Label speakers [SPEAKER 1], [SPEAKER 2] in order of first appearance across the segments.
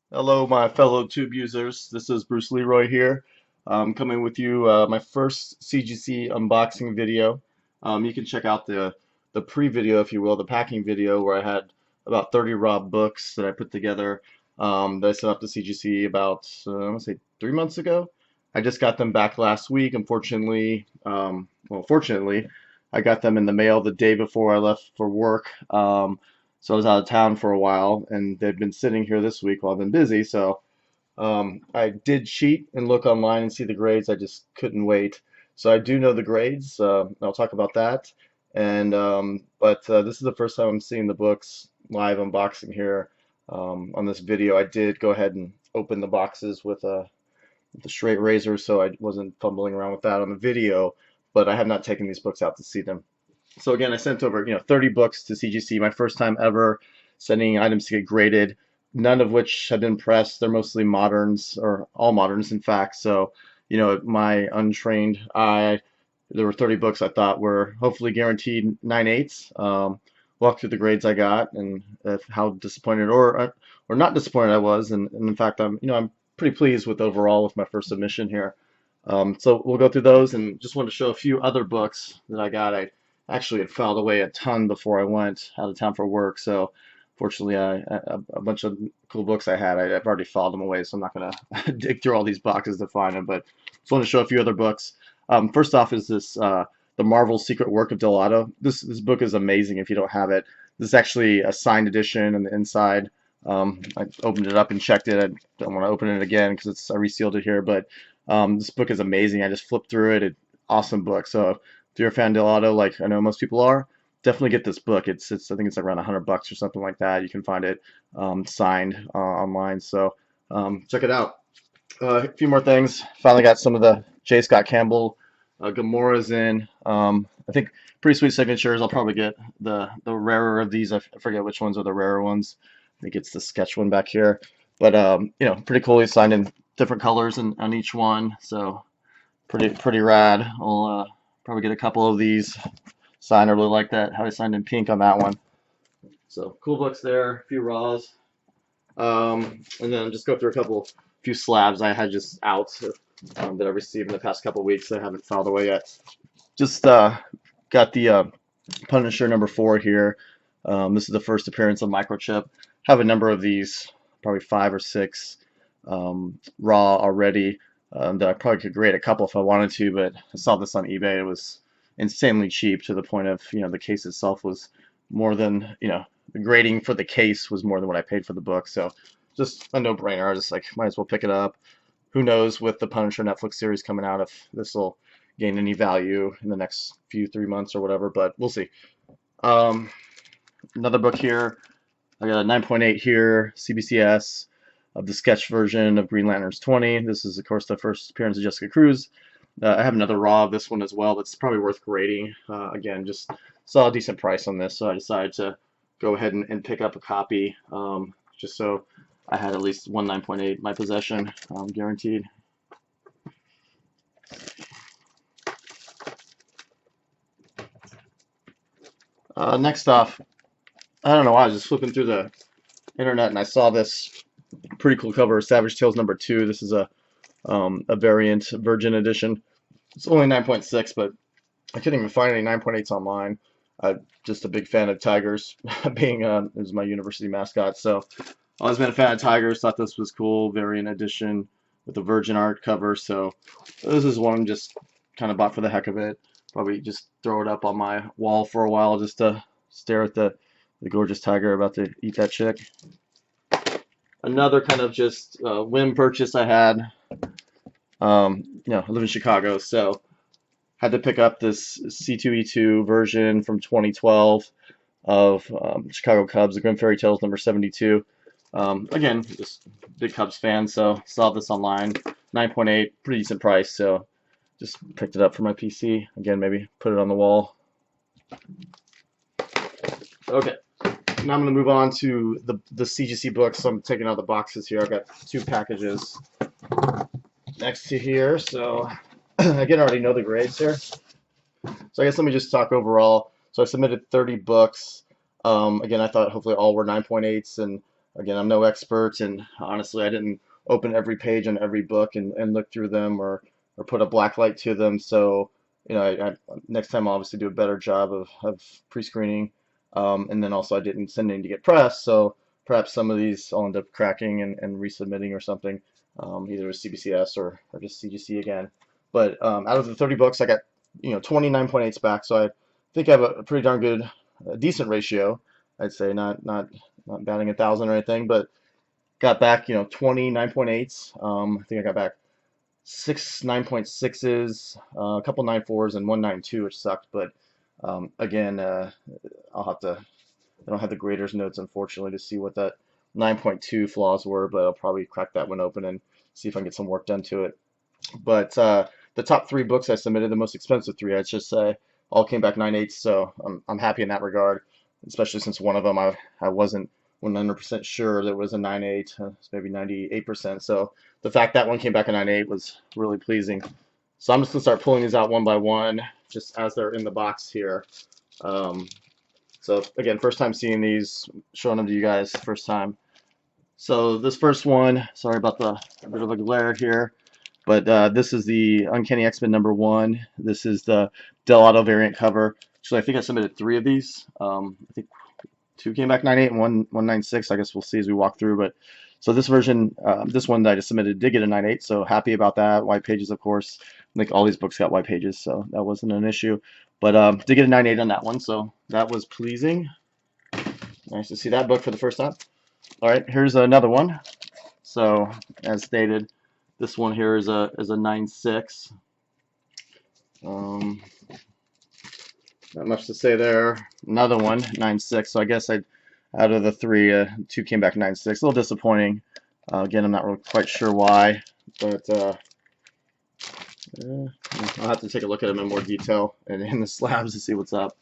[SPEAKER 1] Hello, my fellow tube users. This is Bruce Leroy here. I'm coming with you my first CGC unboxing video. You can check out the pre-video, if you will, the packing video where I had about 30 raw books that I put together that I sent up to CGC about I want to say 3 months ago. I just got them back last week. Unfortunately, fortunately, I got them in the mail the day before I left for work. So I was out of town for a while, and they've been sitting here this week while I've been busy. So I did cheat and look online and see the grades. I just couldn't wait. So I do know the grades. I'll talk about that. And but this is the first time I'm seeing the books live unboxing here on this video. I did go ahead and open the boxes with a straight razor, so I wasn't fumbling around with that on the video. But I have not taken these books out to see them. So again, I sent over, 30 books to CGC, my first time ever sending items to get graded, none of which have been pressed. They're mostly moderns, or all moderns, in fact. So, my untrained eye, there were 30 books I thought were hopefully guaranteed 9.8s. Walked through the grades I got and how disappointed or not disappointed I was, and in fact, I'm pretty pleased with overall with my first submission here. So we'll go through those and just want to show a few other books that I got. I actually had filed away a ton before I went out of town for work. So fortunately, a bunch of cool books I had, I've already filed them away. So I'm not going to dig through all these boxes to find them. But just want to show a few other books. First off is this The Marvel Secret Work of Delato. This book is amazing if you don't have it. This is actually a signed edition on the inside. I opened it up and checked it. I don't want to open it again because I resealed it here, but this book is amazing. I just flipped through it. Awesome book. So if you're a fan of Delato, like I know most people are, definitely get this book. It's I think it's around $100 or something like that. You can find it signed online. So check it out. A few more things. Finally got some of the J. Scott Campbell Gamora's in. I think pretty sweet signatures. I'll probably get the rarer of these. I forget which ones are the rarer ones. I think it's the sketch one back here. But pretty cool. He signed in different colors on each one. So pretty rad. I'll probably get a couple of these signed. I really like that how he signed in pink on that one. So cool books there. A few raws. And then just go through few slabs I had just out that I received in the past couple weeks that I haven't filed away yet. Just got the Punisher #4 here. This is the first appearance of Microchip. Have a number of these, probably 5 or 6 raw already that I probably could grade a couple if I wanted to, but I saw this on eBay. It was insanely cheap to the point of, the case itself was more than, the grading for the case was more than what I paid for the book. So just a no-brainer. I was just like, might as well pick it up. Who knows with the Punisher Netflix series coming out if this will gain any value in the next 3 months or whatever, but we'll see. Um, Another book here. I got a 9.8 here, CBCS, of the sketch version of Green Lanterns 20. This is, of course, the first appearance of Jessica Cruz. I have another raw of this one as well that's probably worth grading. Again, just saw a decent price on this, so I decided to go ahead and pick up a copy just so I had at least one 9.8 in my possession, guaranteed. Next off, I don't know why, I was just flipping through the internet and I saw this pretty cool cover, Savage Tales #2. This is a variant Virgin edition. It's only 9.6, but I couldn't even find any 9.8s online. I'm just a big fan of tigers, being is my university mascot. So always been a fan of tigers. Thought this was cool, variant edition with the Virgin art cover. So this is one just kind of bought for the heck of it. Probably just throw it up on my wall for a while just to stare at the gorgeous tiger about to eat that chick. Another kind of just whim purchase I had. I live in Chicago, so had to pick up this C2E2 version from 2012 of Chicago Cubs, the Grim Fairy Tales #72. Again, just big Cubs fan, so saw this online. 9.8, pretty decent price, so just picked it up for my PC. Again, maybe put it on the wall. Okay, now I'm going to move on to the CGC books. So I'm taking out the boxes here. I've got 2 packages next to here, so again, I already know the grades here. So I guess let me just talk overall. So I submitted 30 books. Again, I thought hopefully all were 9.8s, and again, I'm no expert, and honestly, I didn't open every page on every book and look through them or put a black light to them. So, next time I'll obviously do a better job of pre-screening. And then also I didn't send any to get pressed, so perhaps some of these I'll end up cracking and resubmitting or something, either with CBCS or just CGC again. But out of the 30 books, I got 29.8s back, so I think I have a pretty darn good, decent ratio. I'd say not batting 1,000 or anything, but got back 29.8s. I think I got back six 9.6s, a couple 9.4s, and one 9.2, which sucked. But again, I'll have to. I don't have the grader's notes, unfortunately, to see what that 9.2 flaws were, but I'll probably crack that one open and see if I can get some work done to it. But the top three books I submitted, the most expensive three, I'd just say, all came back 9.8, so I'm happy in that regard, especially since one of them I wasn't 100% sure that it was a 9.8, it's maybe 98%. So the fact that one came back a 9.8 was really pleasing. So I'm just going to start pulling these out one by one, just as they're in the box here. So again, first time seeing these, showing them to you guys, first time. So this first one, sorry about the a bit of a glare here, but this is the Uncanny X-Men #1. This is the Del Auto variant cover. Actually, I think I submitted 3 of these. I think 2 came back 9.8 and one 9.6. I guess we'll see as we walk through. But so this version, this one that I just submitted did get a 9.8. So happy about that. White pages, of course. I think all these books got white pages, so that wasn't an issue. But did get a 9.8 on that one, so that was pleasing. Nice to see that book for the first time. All right, here's another one. So as stated, this one here is a 9.6. Not much to say there. Another one, 9.6. So I guess out of the 3, 2 came back 9.6. A little disappointing. Again, I'm not really quite sure why, but I'll have to take a look at them in more detail and in the slabs to see what's up.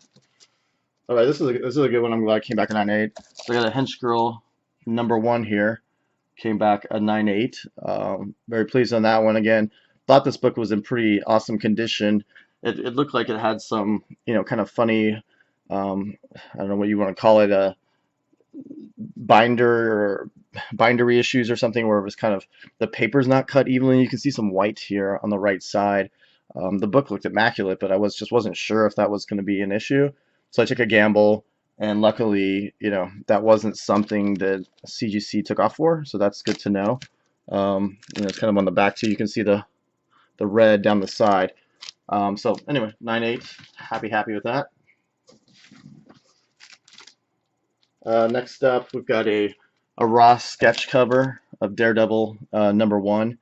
[SPEAKER 1] All right, this is a good one. I'm glad it came back a 9.8. So I got a Hench Girl #1 here. Came back a 9.8. Very pleased on that one. Again, thought this book was in pretty awesome condition. It looked like it had some, kind of funny, I don't know what you want to call it, a binder or bindery issues or something, where it was kind of the paper's not cut evenly. You can see some white here on the right side. The book looked immaculate, but I wasn't sure if that was going to be an issue. So I took a gamble, and luckily, that wasn't something that CGC took off for. So that's good to know. It's kind of on the back too. You can see the red down the side. So anyway, 9.8. Happy with that. Next up, we've got a raw sketch cover of Daredevil #1.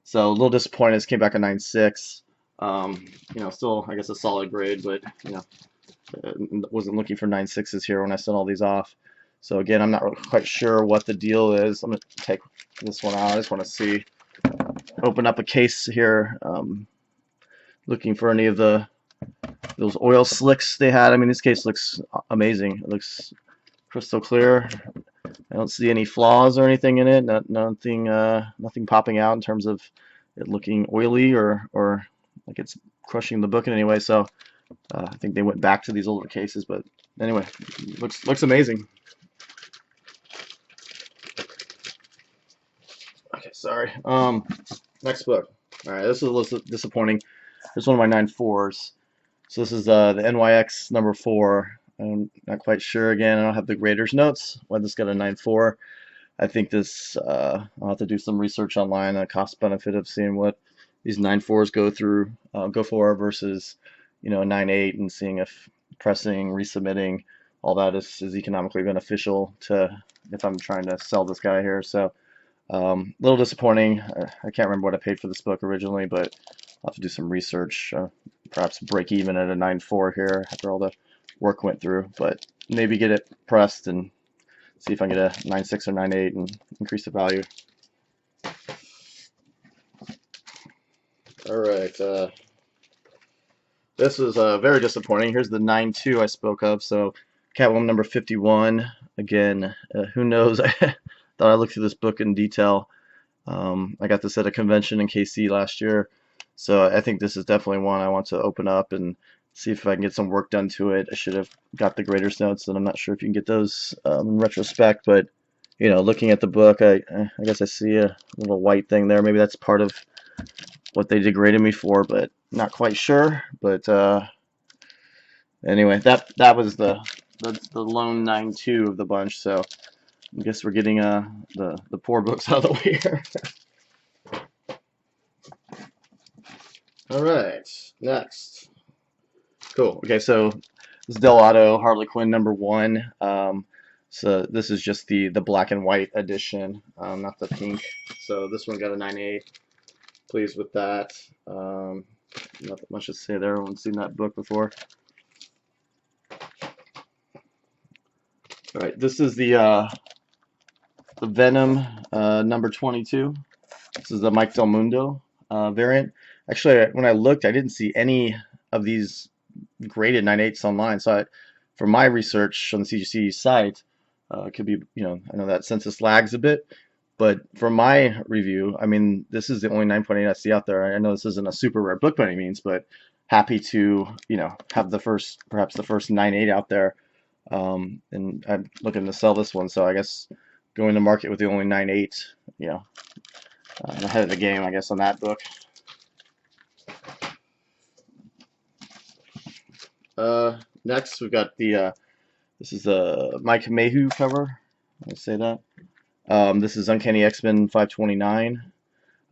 [SPEAKER 1] So a little disappointed. This came back a 9.6. Still I guess a solid grade, but wasn't looking for 9.6s here when I sent all these off. So again, I'm not really quite sure what the deal is. I'm gonna take this one out. I just want to see, open up a case here, looking for any of those oil slicks they had. I mean, this case looks amazing. It looks crystal clear. I don't see any flaws or anything in it. Nothing popping out in terms of it looking oily or like it's crushing the book in any way. So I think they went back to these older cases, but anyway, looks amazing. Okay, sorry. Next book. All right, this is a little disappointing. This is one of my 9.4s. So this is the NYX #4. I'm not quite sure. Again, I don't have the grader's notes. Why this got a 9.4. I think this, I'll have to do some research online on cost benefit of seeing what these 9.4s go for versus, a 9.8, and seeing if pressing, resubmitting, all that is economically beneficial if I'm trying to sell this guy here. So a little disappointing. I can't remember what I paid for this book originally, but I'll have to do some research. Perhaps break even at a 9.4 here after all the work went through, but maybe get it pressed and see if I can get a 9.6 or 9.8 and increase the value. All right, this is very disappointing. Here's the 9.2 I spoke of. So Catwoman #51. Again, who knows? I thought I looked through this book in detail. I got this at a convention in KC last year, so I think this is definitely one I want to open up and see if I can get some work done to it. I should have got the grader's notes, and I'm not sure if you can get those in retrospect, but looking at the book, I guess I see a little white thing there. Maybe that's part of what they degraded me for, but not quite sure. But anyway, that was the lone 9.2 of the bunch. So I guess we're getting the poor books out of the way here. All right, next. Cool. Okay, so this is Delato Harley Quinn #1. So this is just the black and white edition, not the pink. So this one got a 9.8. Pleased with that. Not much to say there. Everyone's seen that book before. All right, this is the Venom #22. This is the Mike Del Mundo variant. Actually, when I looked, I didn't see any of these graded 9.8s online. So from my research on the CGC site, it could be, I know that census lags a bit, but from my review, I mean, this is the only 9.8 I see out there. I know this isn't a super rare book by any means, but happy to, have perhaps the first 9.8 out there. And I'm looking to sell this one, so I guess going to market with the only 9.8, I'm ahead of the game, I guess, on that book. Next, we've got this is a Mike Mayhew cover. Let's say that. This is Uncanny X-Men 529.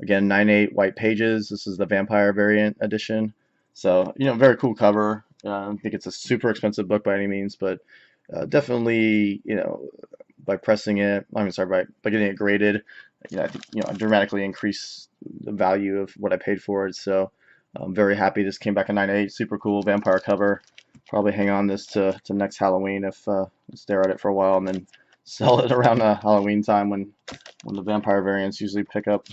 [SPEAKER 1] Again, 9.8 white pages. This is the Vampire variant edition. So, very cool cover. I don't think it's a super expensive book by any means, but definitely, by pressing it, by getting it graded, I think, dramatically increase the value of what I paid for it. So I'm very happy this came back in 9.8. Super cool Vampire cover. Probably hang on this to next Halloween if stare at it for a while and then sell it around Halloween time when the Vampire variants usually pick up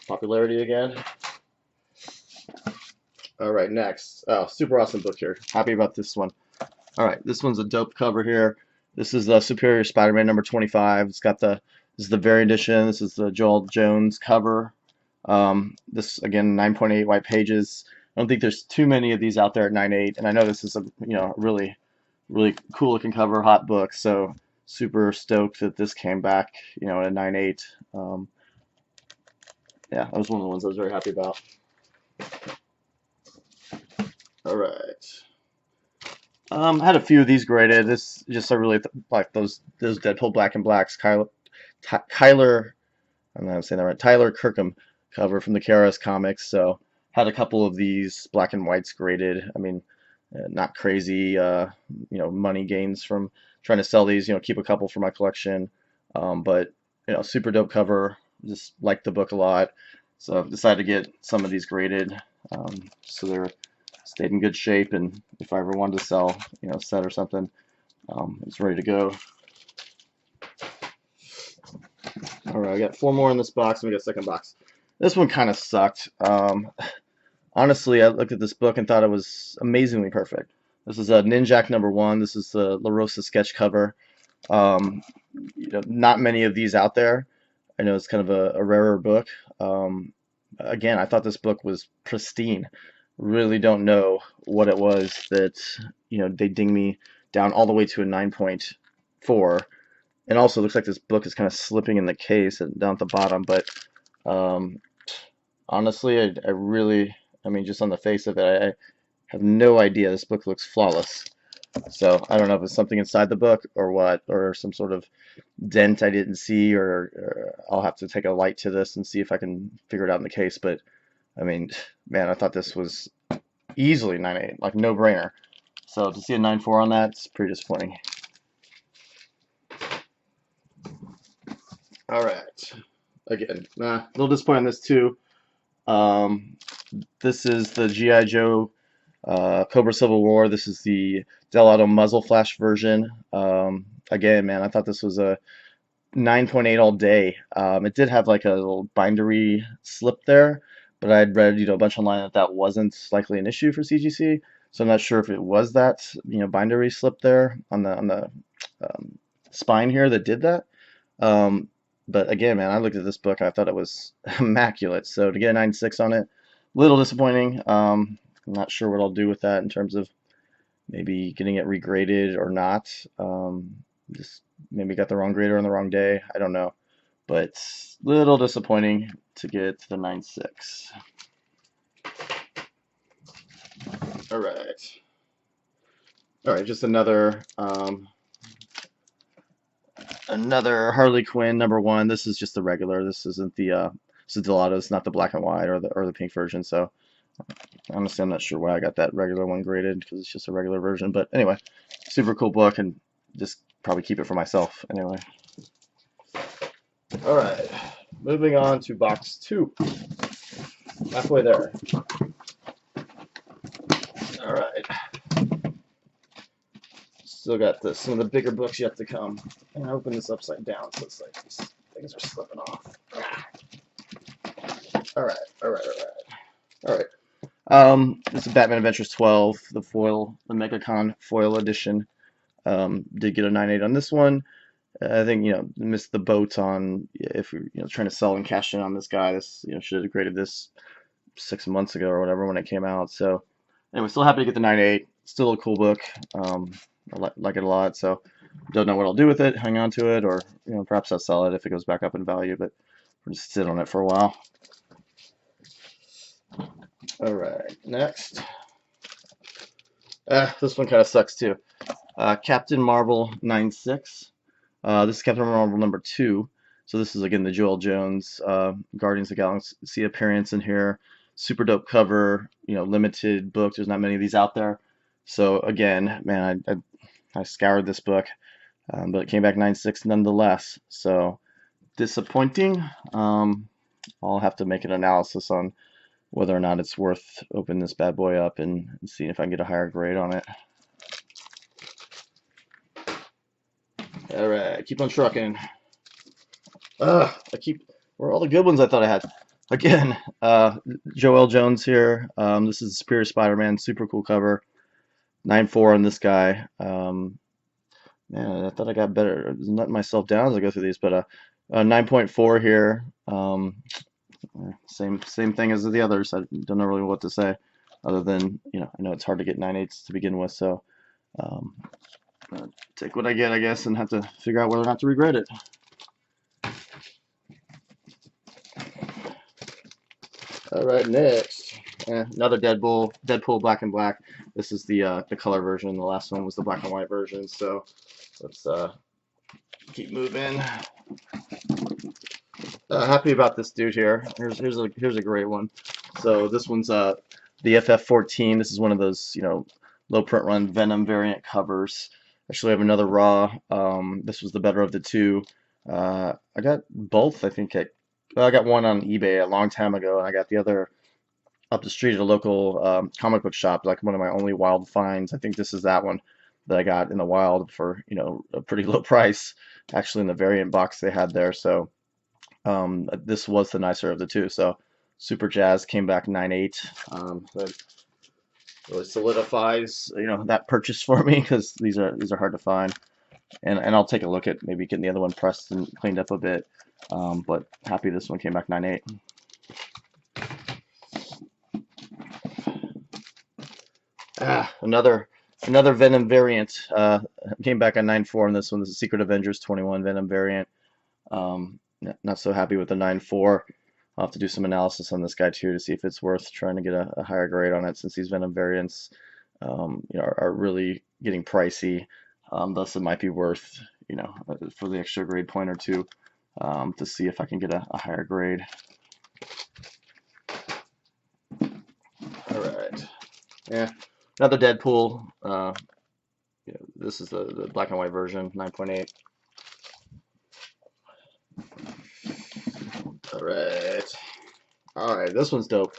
[SPEAKER 1] popularity again. All right, next. Oh, super awesome book here. Happy about this one. All right, this one's a dope cover here. This is the Superior Spider-Man #25. It's got this is the variant edition. This is the Joel Jones cover. This again 9.8 white pages. I don't think there's too many of these out there at 9.8, and I know this is a really cool looking cover, hot book. So super stoked that this came back at a 9.8. Yeah, that was one of the ones I was very happy about. All right. I had a few of these graded. This just I really like those Deadpool Black and Blacks. Kyler, I'm not saying that right. Tyler Kirkham cover from the KRS comics. So had a couple of these black and whites graded. I mean, not crazy, money gains from trying to sell these. Keep a couple for my collection. But super dope cover. Just liked the book a lot. So I've decided to get some of these graded. So they're stayed in good shape, and if I ever wanted to sell, a set or something, it's ready to go. All right, I got 4 more in this box, and we got a second box. This one kind of sucked. Honestly, I looked at this book and thought it was amazingly perfect. This is a Ninjak #1. This is the La Rosa sketch cover. Not many of these out there. I know it's kind of a rarer book. Again, I thought this book was pristine. Really don't know what it was that they dinged me down all the way to a 9.4. And also looks like this book is kind of slipping in the case and down at the bottom. But honestly, I really, just on the face of it, I have no idea. This book looks flawless. So I don't know if it's something inside the book or what, or some sort of dent I didn't see, or I'll have to take a light to this and see if I can figure it out in the case. But man, I thought this was easily 9.8, like no brainer. So to see a 9.4 on that, it's pretty disappointing. All right, again, a little disappointed on this too. This is the G.I. Joe Cobra Civil War. This is the Delato muzzle flash version. Again, man, I thought this was a 9.8 all day. It did have like a little bindery slip there, but I'd read a bunch online that wasn't likely an issue for CGC. So I'm not sure if it was that bindery slip there on the spine here that did that. But again, man, I looked at this book and I thought it was immaculate. So to get a 9.6 on it, a little disappointing. I'm not sure what I'll do with that in terms of maybe getting it regraded or not. Just Maybe got the wrong grader on the wrong day. I don't know. But little disappointing to get to the 9.6. All right. All right, just another Harley Quinn #1. This is just the regular. This isn't the this is Gelato. It's not the black and white or the pink version. So honestly, I'm not sure why I got that regular one graded because it's just a regular version. But anyway, super cool book, and just probably keep it for myself anyway. All right, moving on to box 2. Halfway there. All right. Still got some of the bigger books yet to come. And I open this upside down, so it's like these things are slipping off. All right, all right, all right, all right. This is Batman Adventures 12, the foil, the MegaCon foil edition. Did get a 9.8 on this one. I think missed the boat on if you're trying to sell and cash in on this guy. This should have graded this 6 months ago or whatever when it came out. So anyway, still happy to get the 9.8. Still a cool book. I like it a lot. So don't know what I'll do with it. Hang on to it, or perhaps I'll sell it if it goes back up in value. But we'll just sit on it for a while. All right, next. This one kind of sucks too. Captain Marvel 9.6. This is Captain Marvel #2. So this is again the Joel Jones Guardians of the Galaxy appearance in here. Super dope cover. Limited book. There's not many of these out there. So again, man, I scoured this book, but it came back 9.6 nonetheless. So disappointing. I'll have to make an analysis on whether or not it's worth opening this bad boy up and seeing if I can get a higher grade on it. All right, keep on trucking. Where are all the good ones I thought I had? Again, Joel Jones here. This is Superior Spider-Man, super cool cover. 9.4 on this guy. Man, I thought I got better. Letting myself down as I go through these, but 9.4 here. Same thing as the others. I don't know really what to say, other than I know it's hard to get 9.8s to begin with, so take what I get, I guess, and have to figure out whether or not to regret it. All right, next, another Deadpool Black and Black. This is the color version. The last one was the black and white version. So let's keep moving. Happy about this dude here. Here's a great one. So this one's the FF14. This is one of those low print run Venom variant covers. Actually, I have another raw. This was the better of the two. I got both. I think I got one on eBay a long time ago, and I got the other up the street at a local comic book shop, like one of my only wild finds. I think this is that one that I got in the wild for a pretty low price, actually in the variant box they had there. So this was the nicer of the two. So super jazz, came back 9.8. That really solidifies that purchase for me, because these are hard to find. And I'll take a look at maybe getting the other one pressed and cleaned up a bit. But happy this one came back 9.8. Another Venom variant came back on 9.4 on this one. This is Secret Avengers 21 Venom variant. Not so happy with the 9.4. I'll have to do some analysis on this guy too to see if it's worth trying to get a higher grade on it, since these Venom variants are really getting pricey. Thus, it might be worth for the extra grade point or two to see if I can get a higher grade. All right. Yeah. Another Deadpool. This is the black and white version, 9.8. All right, this one's dope.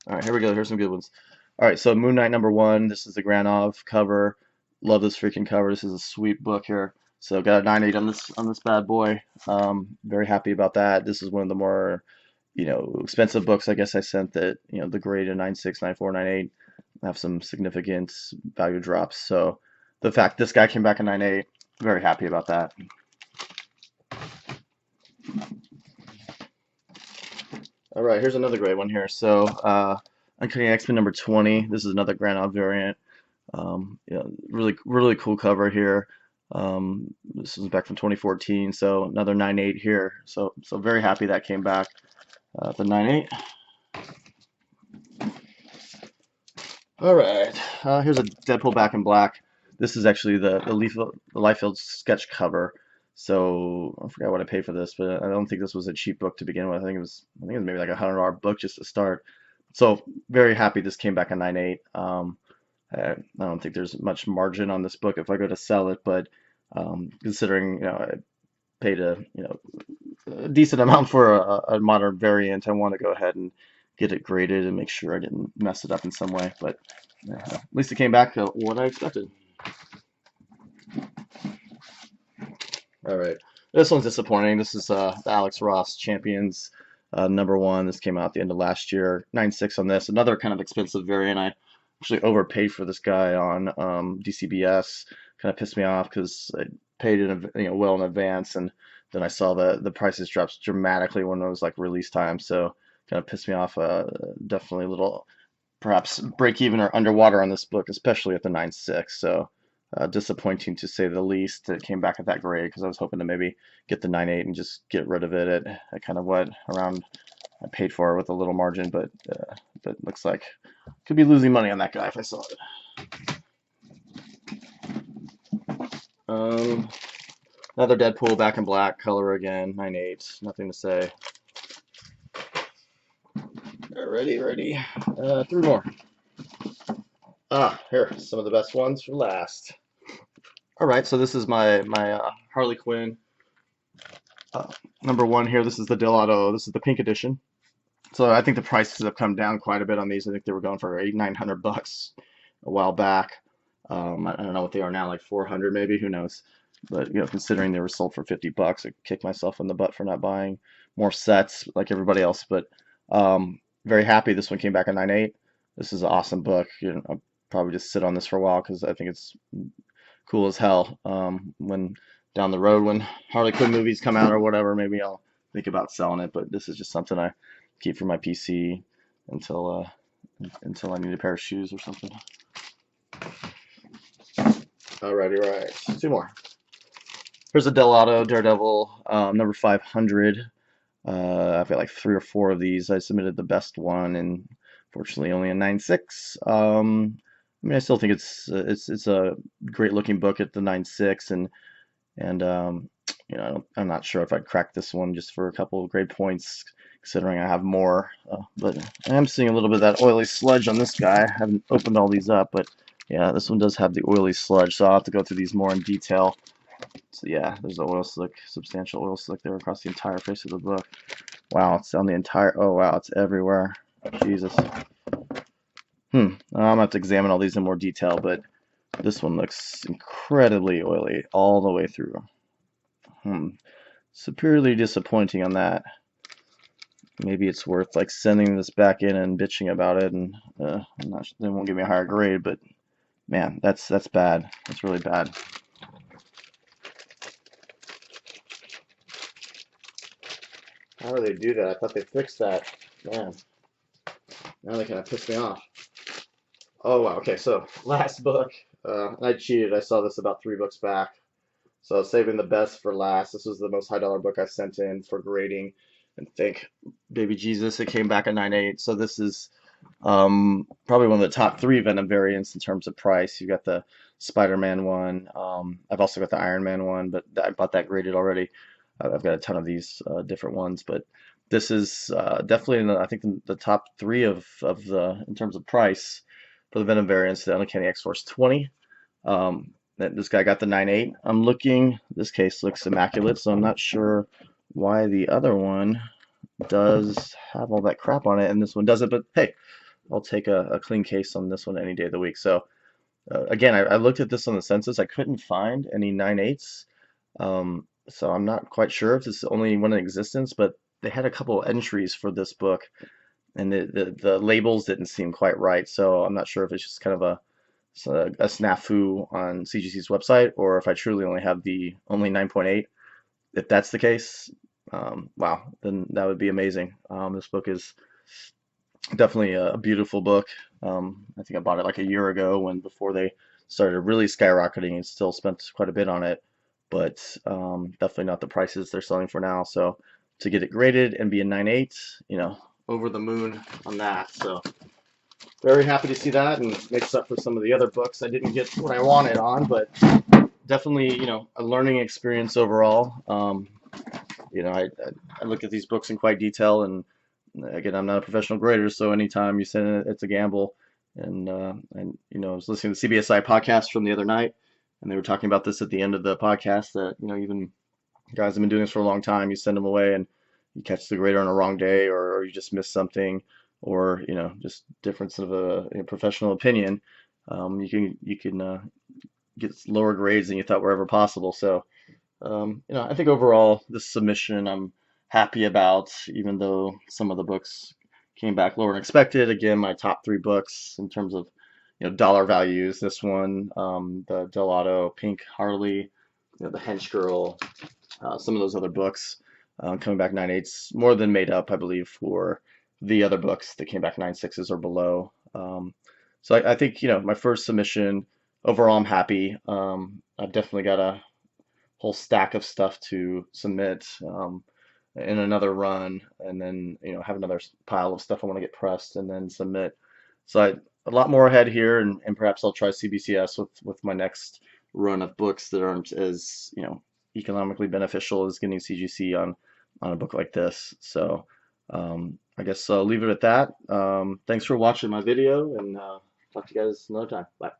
[SPEAKER 1] All right, here we go. Here's some good ones. All right, so Moon Knight #1. This is the Granov cover. Love this freaking cover. This is a sweet book here. So got a 9.8 on this bad boy. Very happy about that. This is one of the more expensive books. I guess I sent that the grade of 9.6, 9.4, 9.8 have some significant value drops. So the fact this guy came back in 9.8, very happy about that. All right, here's another great one here. So Uncanny X-Men #20. This is another Granov variant. Really cool cover here. This was back from 2014, so another 9.8 here. So very happy that came back. The 9.8. All right, here's a Deadpool back in black. This is actually the Liefeld sketch cover. So I forgot what I paid for this, but I don't think this was a cheap book to begin with. I think it was maybe like $100 book just to start. So very happy this came back a 9.8. I don't think there's much margin on this book if I go to sell it, but considering I paid a decent amount for a modern variant, I want to go ahead and get it graded and make sure I didn't mess it up in some way. But at least it came back what I expected. All right, this one's disappointing. This is the Alex Ross Champions #1. This came out at the end of last year. 9.6 on this. Another kind of expensive variant. I actually overpaid for this guy on DCBS. Kind of pissed me off because I paid it well in advance, and then I saw the prices dropped dramatically when it was like release time. So kind of pissed me off. Definitely a little perhaps break even or underwater on this book, especially at the 9.6. So disappointing to say the least. It came back at that grade because I was hoping to maybe get the 9.8 and just get rid of it at kind of what around I paid for it with a little margin, but looks like could be losing money on that guy if I saw it. Another Deadpool back in black, color again, 9.8. Nothing to say. Ready. 3 more. Here, some of the best ones for last. All right, so this is my Harley Quinn #1 here. This is the Delato. This is the pink edition. So I think the prices have come down quite a bit on these. I think they were going for $800-900 a while back. I don't know what they are now, like 400 maybe. Who knows? But considering they were sold for $50, I kicked myself in the butt for not buying more sets like everybody else. But very happy this one came back at 9.8. This is an awesome book. I'll probably just sit on this for a while because I think it's cool as hell. When down the road, when Harley Quinn movies come out or whatever, maybe I'll think about selling it. But this is just something I keep for my PC until I need a pair of shoes or something. Alrighty, right. 2 more. Here's a Delato Daredevil #500. I've got like 3 or 4 of these. I submitted the best one, and fortunately only a 9.6. I mean, I still think it's a great looking book at the 9.6, and I'm not sure if I'd crack this one just for a couple of grade points, considering I have more. But I am seeing a little bit of that oily sludge on this guy. I haven't opened all these up, but yeah, this one does have the oily sludge, so I'll have to go through these more in detail. So yeah, there's the oil slick, substantial oil slick there across the entire face of the book. Wow, it's on the entire, oh wow, it's everywhere. Jesus. I'm gonna have to examine all these in more detail, but this one looks incredibly oily all the way through. Severely disappointing on that. Maybe it's worth like sending this back in and bitching about it, and I'm not sure, they won't give me a higher grade, but man, that's bad. That's really bad. How do they do that? I thought they fixed that. Man, now they kind of pissed me off. Oh wow. Okay, so last book. I cheated. I saw this about 3 books back. So I was saving the best for last. This was the most high dollar book I sent in for grading. And thank baby Jesus, it came back at 9.8. So this is probably one of the top 3 Venom variants in terms of price. You've got the Spider-Man one. I've also got the Iron Man one, but I bought that graded already. I've got a ton of these different ones, but this is definitely in I think the top 3 of the in terms of price for the Venom variants. The Uncanny X-Force 20. This guy got the 9.8. I'm looking. This case looks immaculate, so I'm not sure why the other one does have all that crap on it and this one doesn't. But hey, I'll take a clean case on this one any day of the week. So again, I looked at this on the census. I couldn't find any 9.8s. So I'm not quite sure if this is only one in existence, but they had a couple entries for this book, and the labels didn't seem quite right. So I'm not sure if it's just kind of a snafu on CGC's website, or if I truly only have the only 9.8. If that's the case, wow, then that would be amazing. This book is definitely a beautiful book. I think I bought it like a year ago before they started really skyrocketing and still spent quite a bit on it, but definitely not the prices they're selling for now. So to get it graded and be a 9.8, over the moon on that. So very happy to see that, and makes up for some of the other books I didn't get what I wanted on, but definitely, a learning experience overall. I look at these books in quite detail, and again, I'm not a professional grader, so anytime you send it, it's a gamble. I was listening to the CBSI podcast from the other night, and they were talking about this at the end of the podcast that, even guys have been doing this for a long time. You send them away, and you catch the grader on a wrong day, or you just miss something, or just difference of a professional opinion. You can get lower grades than you thought were ever possible. So I think overall this submission I'm happy about, even though some of the books came back lower than expected. Again, my top three books in terms of dollar values. This one, the Delato Pink Harley, the Hench Girl, some of those other books coming back 9.8s, more than made up, I believe, for the other books that came back 9.6s or below. So I think my first submission overall I'm happy. I've definitely got a whole stack of stuff to submit in another run, and then have another pile of stuff I want to get pressed and then submit. So a lot more ahead here, and perhaps I'll try CBCS with my next run of books that aren't as economically beneficial as getting CGC on a book like this. So I guess I'll leave it at that. Thanks for watching my video, and talk to you guys another time. Bye.